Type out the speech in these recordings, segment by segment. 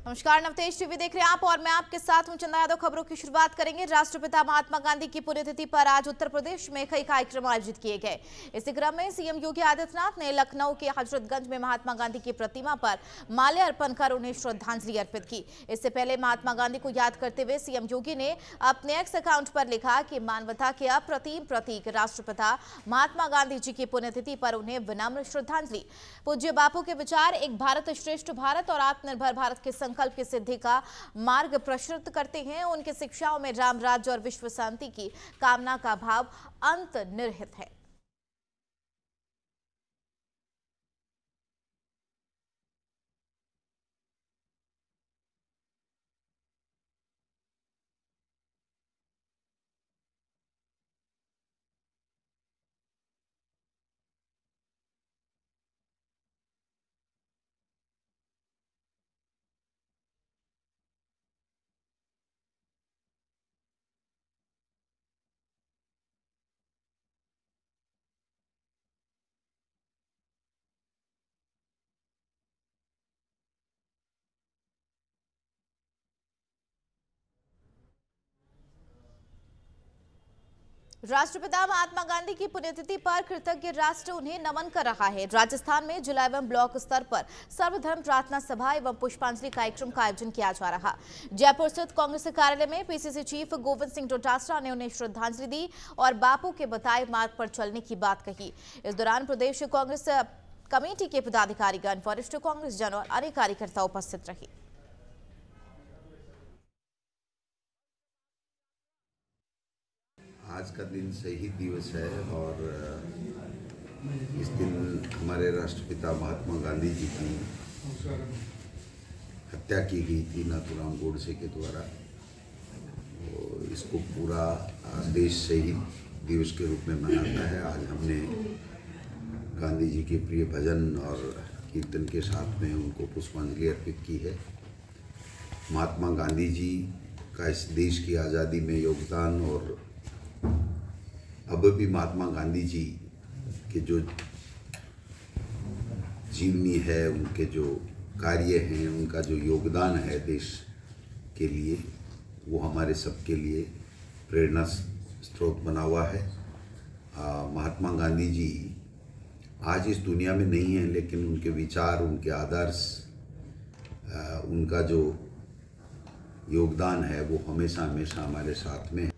नमस्कार, नवतेज टीवी देख रहे हैं आप और मैं आपके साथ हूं चंदा यादव। खबरों की शुरुआत करेंगे। राष्ट्रपिता महात्मा गांधी की पुण्यतिथि पर आज उत्तर प्रदेश में कई कार्यक्रम आयोजित किए गए। इसी क्रम में सीएम योगी आदित्यनाथ ने लखनऊ के हजरतगंज में महात्मा गांधी की प्रतिमा पर माल्य अर्पण कर उन्हें श्रद्धांजलि अर्पित की। इससे पहले महात्मा गांधी को याद करते हुए सीएम योगी ने अपने एक्स अकाउंट पर लिखा कि मानवता के अप्रतिम प्रतीक राष्ट्रपिता महात्मा गांधी जी की पुण्यतिथि पर उन्हें विनम्र श्रद्धांजलि। पूज्य बापू के विचार एक भारत श्रेष्ठ भारत और आत्मनिर्भर भारत के संकल्प की सिद्धि का मार्ग प्रशस्त करते हैं। उनकी शिक्षाओं में राम राज्य और विश्व शांति की कामना का भाव अंतर्निहित है। राष्ट्रपिता महात्मा गांधी की पुण्यतिथि पर कृतज्ञ राष्ट्र उन्हें नमन कर रहा है। राजस्थान में जिला एवं ब्लॉक स्तर पर सर्वधर्म प्रार्थना सभा एवं पुष्पांजलि कार्यक्रम का आयोजन किया जा रहा। जयपुर स्थित कांग्रेस कार्यालय में पीसीसी चीफ गोविंद सिंह डोटासरा ने उन्हें श्रद्धांजलि दी और बापू के बताए मार्ग पर चलने की बात कही। इस दौरान प्रदेश कांग्रेस कमेटी के पदाधिकारीगण, वरिष्ठ कांग्रेस जन और अन्य कार्यकर्ता उपस्थित रहे। आज का दिन शहीद दिवस है और इस दिन हमारे राष्ट्रपिता महात्मा गांधी जी की हत्या की गई थी नाथूराम गोडसे के द्वारा। तो इसको पूरा देश शहीद दिवस के रूप में मनाता है। आज हमने गांधी जी के प्रिय भजन और कीर्तन के साथ में उनको पुष्पांजलि अर्पित की है। महात्मा गांधी जी का इस देश की आज़ादी में योगदान और अब भी महात्मा गांधी जी के जो जीवनी है, उनके जो कार्य हैं, उनका जो योगदान है देश के लिए, वो हमारे सबके लिए प्रेरणा स्रोत बना हुआ है। महात्मा गांधी जी आज इस दुनिया में नहीं हैं, लेकिन उनके विचार, उनके आदर्श, उनका जो योगदान है वो हमेशा हमेशा हमारे साथ में है।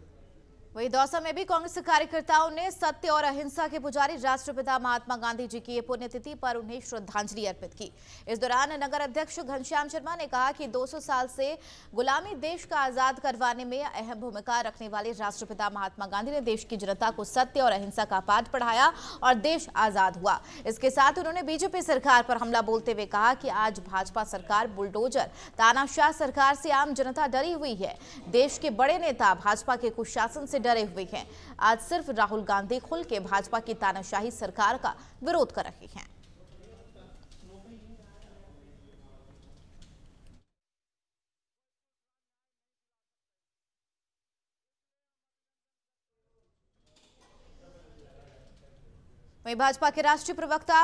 वहीं दौसा में भी कांग्रेस कार्यकर्ताओं ने सत्य और अहिंसा के पुजारी राष्ट्रपिता महात्मा गांधी जी की पुण्यतिथि पर उन्हें श्रद्धांजलि अर्पित की। इस दौरान नगर अध्यक्ष घनश्याम शर्मा ने कहा कि 200 साल से गुलामी देश का आजाद करवाने में अहम भूमिका रखने वाले राष्ट्रपिता महात्मा गांधी ने देश की जनता को सत्य और अहिंसा का पाठ पढ़ाया और देश आजाद हुआ। इसके साथ उन्होंने बीजेपी सरकार पर हमला बोलते हुए कहा कि आज भाजपा सरकार बुलडोजर तानाशाह सरकार से आम जनता डरी हुई है। देश के बड़े नेता भाजपा के कुशासन से डरे हुए हैं। आज सिर्फ राहुल गांधी खुल के भाजपा की तानाशाही सरकार का विरोध कर रहे हैं। वहीं भाजपा के राष्ट्रीय प्रवक्ता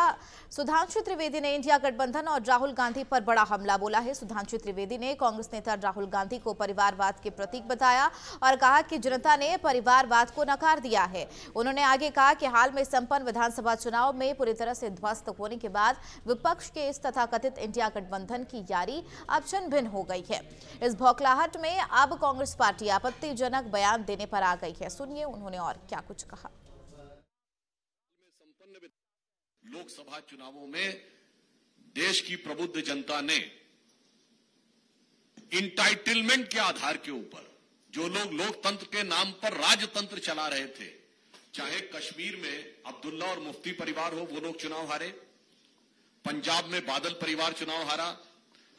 सुधांशु त्रिवेदी ने इंडिया गठबंधन और राहुल गांधी पर बड़ा हमला बोला है। सुधांशु त्रिवेदी ने कांग्रेस नेता राहुल गांधी को परिवारवाद के प्रतीक बताया और कहा कि जनता ने परिवारवाद को नकार दिया है। उन्होंने आगे कहा कि हाल में संपन्न विधानसभा चुनाव में पूरी तरह से ध्वस्त होने के बाद विपक्ष के इस तथाकथित इंडिया गठबंधन की यारी अब छिन्न भिन्न हो गई है। इस बौखलाहट में अब कांग्रेस पार्टी आपत्तिजनक बयान देने पर आ गई है। सुनिए उन्होंने और क्या कुछ कहा। लोकसभा चुनावों में देश की प्रबुद्ध जनता ने इंटाइटलमेंट के आधार के ऊपर जो लोग लोकतंत्र के नाम पर राजतंत्र चला रहे थे, चाहे कश्मीर में अब्दुल्ला और मुफ्ती परिवार हो, वो लोग चुनाव हारे, पंजाब में बादल परिवार चुनाव हारा,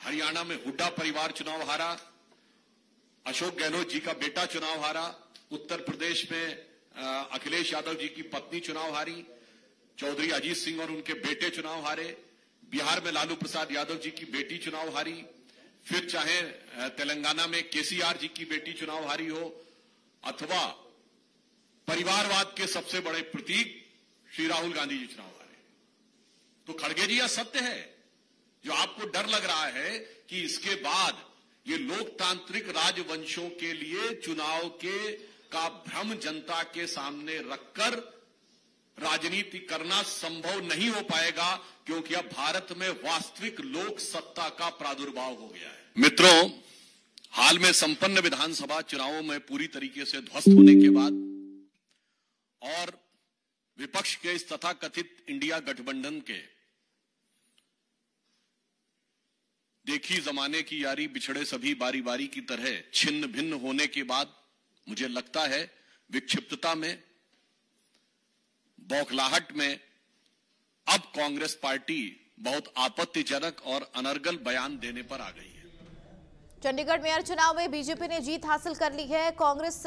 हरियाणा में हुड्डा परिवार चुनाव हारा, अशोक गहलोत जी का बेटा चुनाव हारा, उत्तर प्रदेश में अखिलेश यादव जी की पत्नी चुनाव हारी, चौधरी अजीत सिंह और उनके बेटे चुनाव हारे, बिहार में लालू प्रसाद यादव जी की बेटी चुनाव हारी, फिर चाहे तेलंगाना में केसीआर जी की बेटी चुनाव हारी हो, अथवा परिवारवाद के सबसे बड़े प्रतीक श्री राहुल गांधी जी चुनाव हारे। तो खड़गे जी यह सत्य है जो आपको डर लग रहा है कि इसके बाद ये लोकतांत्रिक राजवंशों के लिए चुनाव का भ्रम जनता के सामने रखकर राजनीति करना संभव नहीं हो पाएगा, क्योंकि अब भारत में वास्तविक लोक सत्ता का प्रादुर्भाव हो गया है। मित्रों, हाल में संपन्न विधानसभा चुनावों में पूरी तरीके से ध्वस्त होने के बाद और विपक्ष के इस तथाकथित इंडिया गठबंधन के देखी जमाने की यारी बिछड़े सभी बारी बारी की तरह छिन्न भिन्न होने के बाद मुझे लगता है विक्षिप्तता में, बौखलाहट में अब कांग्रेस पार्टी बहुत आपत्तिजनक और अनर्गल बयान देने पर आ गई है। चंडीगढ़ मेयर चुनाव में बीजेपी ने जीत हासिल कर ली है। कांग्रेस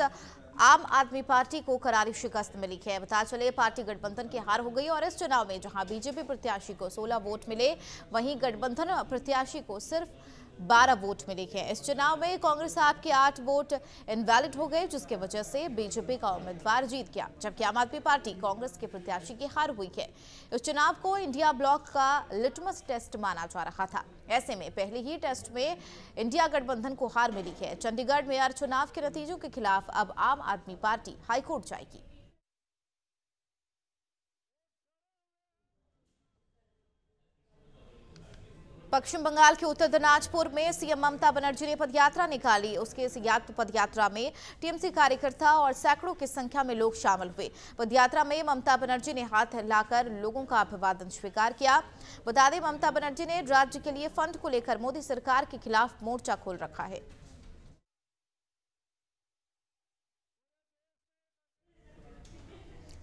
आम आदमी पार्टी को करारी शिकस्त मिली है। बता चले पार्टी गठबंधन की हार हो गई और इस चुनाव में जहां बीजेपी प्रत्याशी को 16 वोट मिले, वहीं गठबंधन प्रत्याशी को सिर्फ 12 वोट मिले हैं। इस चुनाव में कांग्रेस आपके 8 वोट इनवैलिड हो गए, जिसके वजह से बीजेपी का उम्मीदवार जीत गया, जबकि आम आदमी पार्टी कांग्रेस के प्रत्याशी की हार हुई है। इस चुनाव को इंडिया ब्लॉक का लिटमस टेस्ट माना जा रहा था। ऐसे में पहले ही टेस्ट में इंडिया गठबंधन को हार मिली है। चंडीगढ़ मेयर चुनाव के नतीजों के खिलाफ अब आम आदमी पार्टी हाईकोर्ट जाएगी। पश्चिम बंगाल के उत्तर दिनाजपुर में सीएम ममता बनर्जी ने पदयात्रा निकाली। उसके इस पदयात्रा में टीएमसी कार्यकर्ता और सैकड़ों की संख्या में लोग शामिल हुए। पदयात्रा में ममता बनर्जी ने हाथ हिलाकर लोगों का अभिवादन स्वीकार किया। बता दें, ममता बनर्जी ने राज्य के लिए फंड को लेकर मोदी सरकार के खिलाफ मोर्चा खोल रखा है।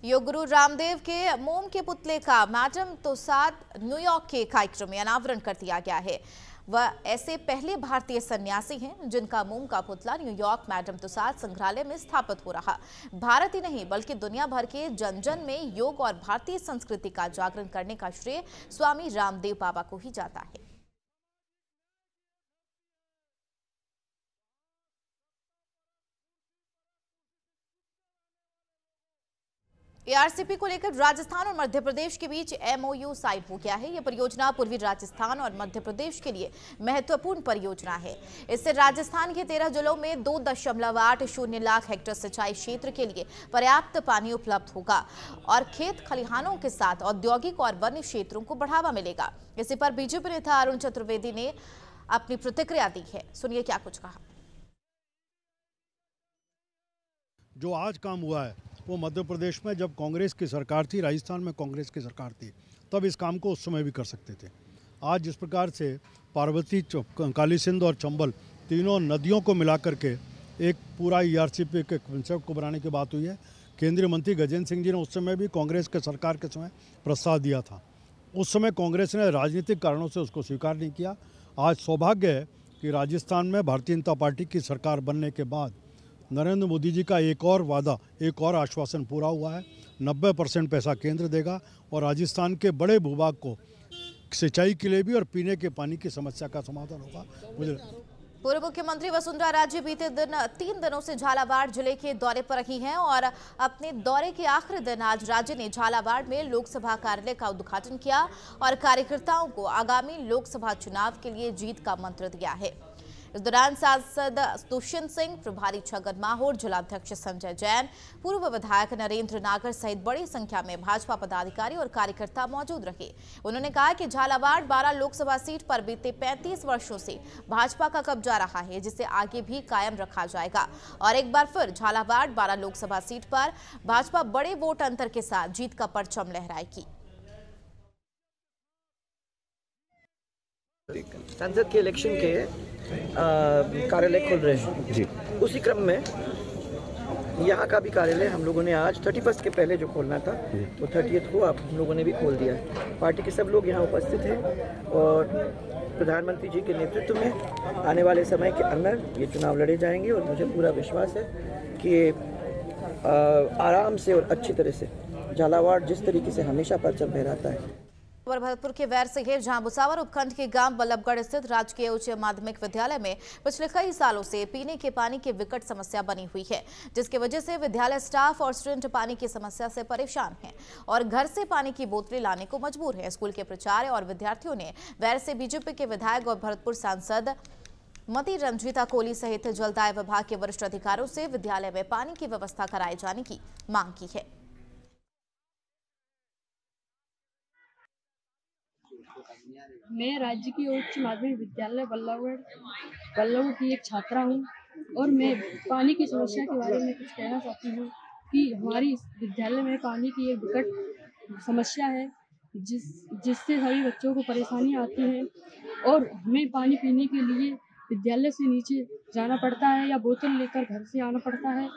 योग गुरु रामदेव के मोम के पुतले का मैडम तुसाद न्यूयॉर्क के कार्यक्रम में अनावरण कर दिया गया है। वह ऐसे पहले भारतीय सन्यासी हैं जिनका मोम का पुतला न्यूयॉर्क मैडम तुसाद संग्रहालय में स्थापित हो रहा। भारत ही नहीं बल्कि दुनिया भर के जन जन में योग और भारतीय संस्कृति का जागरण करने का श्रेय स्वामी रामदेव बाबा को ही जाता है। एआरसीपी को लेकर राजस्थान और मध्य प्रदेश के बीच एमओयू साइन हो गया है। यह परियोजना पूर्वी राजस्थान और मध्य प्रदेश के लिए महत्वपूर्ण परियोजना है। इससे राजस्थान के 13 जिलों में 2.80 लाख हेक्टेयर सिंचाई क्षेत्र के लिए पर्याप्त पानी उपलब्ध होगा और खेत खलिहानों के साथ औद्योगिक और वन्य क्षेत्रों को बढ़ावा मिलेगा। इसी पर बीजेपी नेता अरुण चतुर्वेदी ने अपनी प्रतिक्रिया दी है। सुनिए क्या कुछ कहा। जो आज काम हुआ है वो मध्य प्रदेश में जब कांग्रेस की सरकार थी, राजस्थान में कांग्रेस की सरकार थी, तब इस काम को उस समय भी कर सकते थे। आज जिस प्रकार से पार्वती, काली सिंध और चंबल तीनों नदियों को मिला करके एक पूरा ईआरसीपी के कंसेप्ट को बनाने की बात हुई है। केंद्रीय मंत्री गजेंद्र सिंह जी ने उस समय भी कांग्रेस के सरकार के समय प्रस्ताव दिया था। उस समय कांग्रेस ने राजनीतिक कारणों से उसको स्वीकार नहीं किया। आज सौभाग्य है कि राजस्थान में भारतीय जनता पार्टी की सरकार बनने के बाद नरेंद्र मोदी जी का एक और वादा, एक और आश्वासन पूरा हुआ है। 90% पैसा केंद्र देगा और राजस्थान के बड़े भूभाग को सिंचाई के लिए भी और पीने के पानी की समस्या का समाधान होगा। मुझे पूर्व मुख्यमंत्री वसुंधरा राजे बीते 3 दिनों से झालावाड़ जिले के दौरे पर रही हैं और अपने दौरे के आखिरी दिन आज राज्य ने झालावाड़ में लोकसभा कार्यालय का उद्घाटन किया और कार्यकर्ताओं को आगामी लोकसभा चुनाव के लिए जीत का मंत्र दिया है। इस दौरान सांसद दुष्यंत सिंह, प्रभारी छगन माहौर, जिलाध्यक्ष संजय जैन, पूर्व विधायक नरेंद्र नागर सहित बड़ी संख्या में भाजपा पदाधिकारी और कार्यकर्ता मौजूद रहे। उन्होंने कहा कि झालावाड़ 12 लोकसभा सीट पर बीते 35 वर्षों से भाजपा का कब्जा रहा है, जिसे आगे भी कायम रखा जाएगा और एक बार फिर झालावाड़ 12 लोकसभा सीट पर भाजपा बड़े वोट अंतर के साथ जीत का परचम लहराएगी। संसद के इलेक्शन के कार्यालय खुल रहे हैं जी। उसी क्रम में यहाँ का भी कार्यालय हम लोगों ने आज 31 के पहले जो खोलना था तो 30 को आप लोगों ने भी खोल दिया है। पार्टी के सब लोग यहाँ उपस्थित हैं और प्रधानमंत्री जी के नेतृत्व में आने वाले समय के अंदर ये चुनाव लड़े जाएंगे और मुझे पूरा विश्वास है कि आराम से और अच्छी तरह से झालावाड़ जिस तरीके से हमेशा परचम लहराता है भरतपुर के वैर से है, जहां बुसावर उपखंड के गांव बल्लभगढ़ स्थित राजकीय उच्च माध्यमिक विद्यालय में पिछले कई सालों से पीने के पानी की विकट समस्या बनी हुई है, जिसकी वजह से विद्यालय स्टाफ और स्टूडेंट पानी की समस्या से परेशान हैं और घर से पानी की बोतलें लाने को मजबूर हैं। स्कूल के प्राचार्य और विद्यार्थियों ने वैर से बीजेपी के विधायक और भरतपुर सांसद मती रंजीता कोहली सहित जलदाय विभाग के वरिष्ठ अधिकारियों से विद्यालय में पानी की व्यवस्था कराए जाने की मांग की है। मैं राज्य की उच्च माध्यमिक विद्यालय बल्लभगढ़ की एक छात्रा हूँ और मैं पानी की समस्या के बारे में कुछ कहना चाहती हूँ कि हमारी विद्यालय में पानी की एक विकट समस्या है, जिससे सभी बच्चों को परेशानी आती है और हमें पानी पीने के लिए विद्यालय से नीचे जाना पड़ता है या बोतल लेकर घर से आना पड़ता है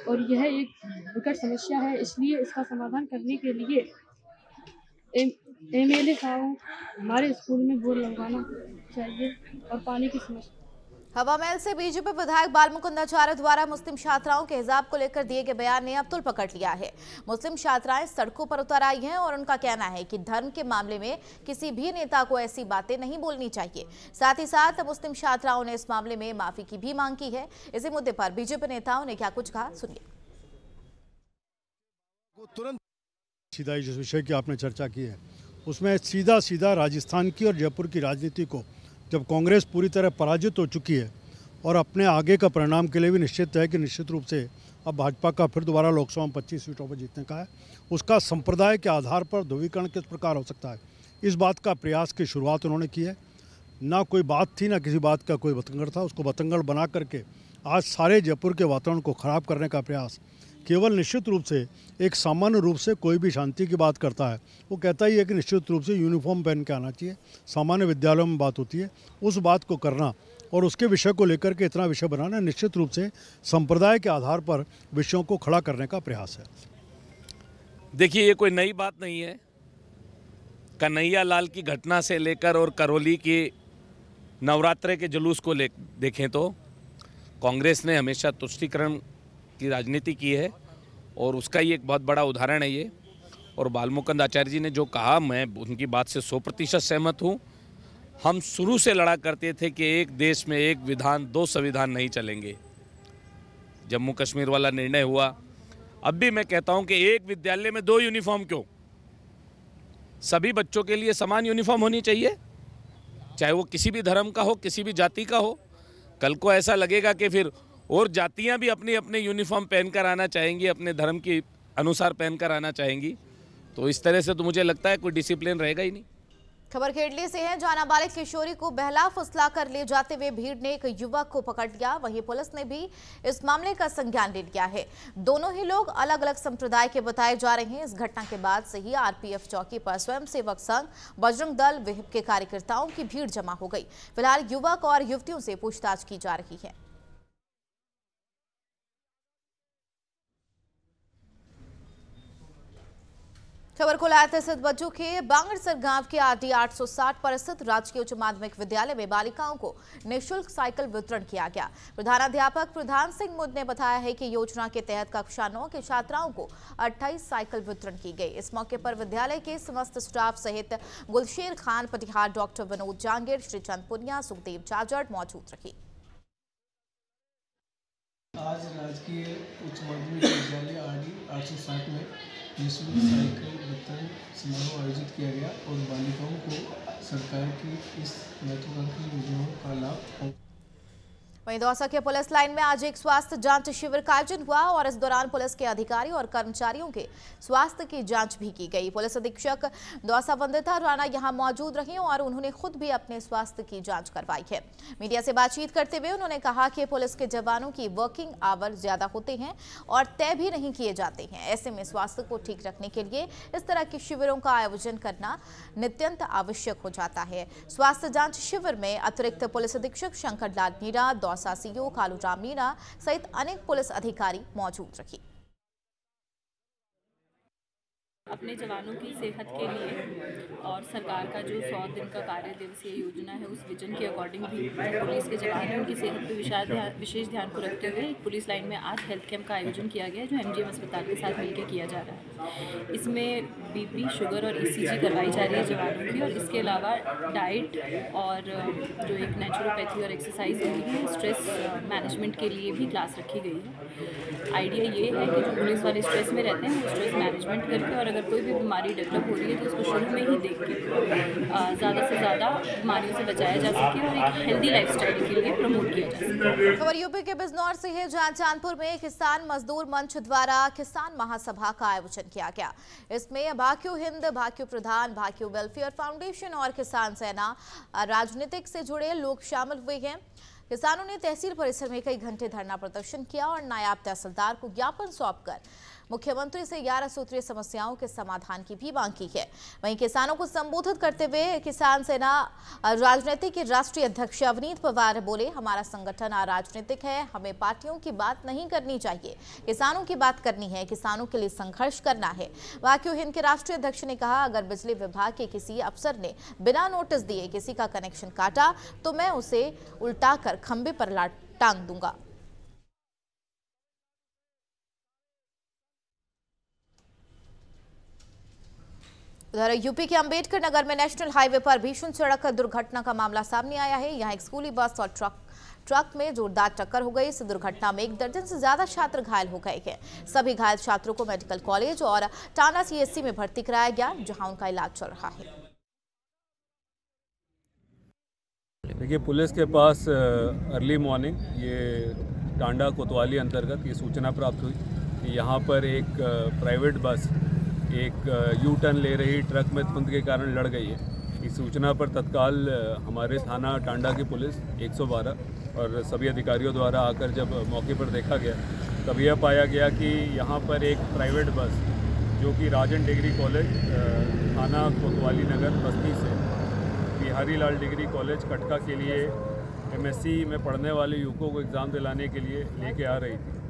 और यह एक विकट समस्या है। इसलिए इसका समाधान करने के लिए एमएलए साहब हमारे स्कूल में बोर्ड लगवाना चाहिए और पानी की समस्या। हवा महल से बीजेपी विधायक बालमुकुंदाचार्य द्वारा मुस्लिम छात्राओं के हिजाब को लेकर दिए गए बयान ने अब तुल पकड़ लिया है। मुस्लिम छात्राएं सड़कों पर उतर आई हैं और उनका कहना है कि धर्म के मामले में किसी भी नेता को ऐसी बातें नहीं बोलनी चाहिए। साथ ही साथ मुस्लिम छात्राओं ने इस मामले में माफी की भी मांग की है। इसी मुद्दे पर बीजेपी नेताओं ने क्या कुछ कहा, सुनिए। तुरंत सीधा जिस विषय की आपने चर्चा की है उसमें सीधा राजस्थान की और जयपुर की राजनीति को जब कांग्रेस पूरी तरह पराजित हो चुकी है और अपने आगे का परिणाम के लिए भी निश्चित है कि निश्चित रूप से अब भाजपा का फिर दोबारा लोकसभा में 25 सीटों पर जीतने का है, उसका संप्रदाय के आधार पर ध्रुवीकरण किस प्रकार हो सकता है, इस बात का प्रयास की शुरुआत उन्होंने की है। ना कोई बात थी, ना किसी बात का कोई बतंगड़ था, उसको बतंगड़ बना करके आज सारे जयपुर के वातावरण को ख़राब करने का प्रयास केवल निश्चित रूप से एक सामान्य रूप से कोई भी शांति की बात करता है वो कहता ही है कि निश्चित रूप से यूनिफॉर्म पहन के आना चाहिए, सामान्य विद्यालयों में बात होती है, उस बात को करना और उसके विषय को लेकर के इतना विषय बनाना निश्चित रूप से संप्रदाय के आधार पर विषयों को खड़ा करने का प्रयास है। देखिए, ये कोई नई बात नहीं है। कन्हैया लाल की घटना से लेकर और करौली के नवरात्रे के जुलूस को देखें तो कांग्रेस ने हमेशा तुष्टीकरण की राजनीति की है और उसका ही एक बहुत बड़ा उदाहरण है ये। और बालमुकुंदाचार्य जी ने जो कहा, मैं उनकी बात से 100% सहमत हूँ। हम शुरू से लड़ा करते थे कि एक देश में एक विधान, दो संविधान नहीं चलेंगे। जम्मू कश्मीर वाला निर्णय हुआ, अब भी मैं कहता हूँ कि एक विद्यालय में 2 यूनिफॉर्म क्यों? सभी बच्चों के लिए समान यूनिफॉर्म होनी चाहिए, चाहे वो किसी भी धर्म का हो, किसी भी जाति का हो। कल को ऐसा लगेगा कि फिर और जातियां भी अपने अपने यूनिफॉर्म पहनकर आना चाहेंगी, अपने धर्म के अनुसार पहनकर आना चाहेंगी, तो इस तरह से तो मुझे लगता है कोई डिसिप्लिन रहेगा ही नहीं। खबर खेड़ली से है, जहां नाबालिग किशोरी को बहला फुसला कर ले जाते हुए भीड़ ने एक युवक को पकड़ लिया। वहीं पुलिस ने भी इस मामले का संज्ञान ले लिया है। दोनों ही लोग अलग अलग संप्रदाय के बताए जा रहे हैं। इस घटना के बाद से ही आरपीएफ चौकी पर स्वयंसेवक संघ, बजरंग दल, विहिप के कार्यकर्ताओं की भीड़ जमा हो गई। फिलहाल युवक और युवतियों से पूछताछ की जा रही है। खबर को लाया स्थित बच्चों के बांगड़सर गांव के आरडी 860 पर स्थित राजकीय उच्च माध्यमिक विद्यालय में बालिकाओं को निःशुल्क साइकिल वितरण किया गया। प्रधानाध्यापक प्रधान सिंह मुद ने बताया है कि योजना के तहत कक्षा 9 के छात्राओं को 28 साइकिल वितरण की गई। इस मौके पर विद्यालय के समस्त स्टाफ सहित गुलशेर खान पटिहार, डॉक्टर विनोद जांगीर, श्रीचंद पुनिया, सुखदेव जाजड़ मौजूद रही। आज राजकीय उच्च माध्यमिक विद्यालय आरडी 860 में निःशुल्क साइकिल वितरण समारोह आयोजित किया गया और बालिकाओं को सरकार की इस महत्वाकांक्षी योजनाओं का लाभ। वहीं दौसा के पुलिस लाइन में आज एक स्वास्थ्य जांच शिविर का आयोजन हुआ और इस दौरान पुलिस के अधिकारी और कर्मचारियों के स्वास्थ्य की जांच भी की गई। पुलिस अधीक्षक दौसा वंदिता राणा यहां मौजूद रही और उन्होंने खुद भी अपने स्वास्थ्य की जांच करवाई है। मीडिया से बातचीत करते हुए उन्होंने कहा कि पुलिस के जवानों की वर्किंग आवर ज्यादा होते हैं और तय भी नहीं किए जाते हैं। ऐसे में स्वास्थ्य को ठीक रखने के लिए इस तरह के शिविरों का आयोजन करना नित्यंत आवश्यक हो जाता है। स्वास्थ्य जांच शिविर में अतिरिक्त पुलिस अधीक्षक शंकर लाल मीणा, दौसा सीओ कालूराम मीणा सहित अनेक पुलिस अधिकारी मौजूद रहे। अपने जवानों की सेहत के लिए और सरकार का जो 100 दिन का कार्य दिवसीय योजना है उस विजन के अकॉर्डिंग भी पुलिस के जवान हैं उनकी सेहत पर विशेष ध्यान को रखते हुए पुलिस लाइन में आज हेल्थ कैंप का आयोजन किया गया जो एमजीएम अस्पताल के साथ मिलकर किया जा रहा है। इसमें बीपी, शुगर और ईसीजी करवाई जा रही है जवानों की, और इसके अलावा डाइट और जो एक नेचुरोपैथी और एक्सरसाइज होती है, स्ट्रेस मैनेजमेंट के लिए भी क्लास रखी गई है। आइडिया ये है कि जो पुलिस वाले स्ट्रेस में रहते हैं वो स्ट्रेस मैनेजमेंट करके, और अगर कोई भी बीमारी डेवलप हो रही है तो उसको शुरू में ही देख के ज़्यादा से ज़्यादा बीमारियों से बचाया जा सके और एक हेल्दी लाइफस्टाइल के लिए प्रमोट किया जा सके। खबर यूपी के बिजनौर से है, जहां चांदपुर में किसान मजदूर मंच द्वारा किसान महासभा का आयोजन किया गया। इसमें भाक्यू हिंद, भाक्यू प्रधान, भाक्यू वेलफेयर फाउंडेशन और किसान सेना राजनीतिक से जुड़े लोग शामिल हुए हैं। किसानों ने तहसील परिसर में कई घंटे धरना प्रदर्शन किया और नायब तहसीलदार को ज्ञापन सौंपकर मुख्यमंत्री से 11 सूत्रीय समस्याओं के समाधान की भी मांग की है। वहीं किसानों को संबोधित करते हुए किसान सेना राजनीति के राष्ट्रीय अध्यक्ष अवनीत पवार बोले, हमारा संगठन अराजनीतिक है, हमें पार्टियों की बात नहीं करनी चाहिए, किसानों की बात करनी है, किसानों के लिए संघर्ष करना है। भाक्यू हिंद के राष्ट्रीय अध्यक्ष ने कहा, अगर बिजली विभाग के किसी अफसर ने बिना नोटिस दिए किसी का कनेक्शन काटा तो मैं उसे उल्टाकर खंबे पर टांग दूंगा। उधर यूपी के अंबेडकर नगर में नेशनल हाईवे पर भीषण सड़क दुर्घटना का मामला सामने आया है। यहां एक स्कूली बस और ट्रक में जोरदार टक्कर हो गई। इस दुर्घटना में 1 दर्जन से ज्यादा छात्र घायल हो गए हैं। सभी घायल छात्रों को मेडिकल कॉलेज और टाना सीएससी में भर्ती कराया गया, जहां उनका इलाज चल रहा है। देखिए, पुलिस के पास अर्ली मॉर्निंग ये टांडा कोतवाली अंतर्गत ये सूचना प्राप्त हुई कि यहाँ पर एक प्राइवेट बस एक यू टर्न ले रही ट्रक में धुंध के कारण लड़ गई है। इस सूचना पर तत्काल हमारे थाना टांडा की पुलिस 112 और सभी अधिकारियों द्वारा आकर जब मौके पर देखा गया तब यह पाया गया कि यहाँ पर एक प्राइवेट बस जो कि राजन डिग्री कॉलेज थाना कोतवाली नगर बस्ती से बिहारी लाल डिग्री कॉलेज कटका के लिए एमएससी में पढ़ने वाले युवकों को एग्ज़ाम दिलाने के लिए लेके आ रही थी।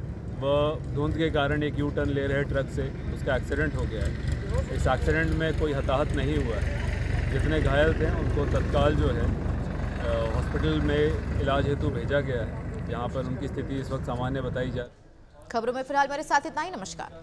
वह धुंध के कारण एक यू टर्न ले रहे ट्रक से उसका एक्सीडेंट हो गया है। इस एक्सीडेंट में कोई हताहत नहीं हुआ है। जितने घायल थे उनको तत्काल जो है हॉस्पिटल में इलाज हेतु भेजा गया है, जहाँ पर उनकी स्थिति इस वक्त सामान्य बताई जाए। खबरों में फिलहाल मेरे साथ इतना ही। नमस्कार।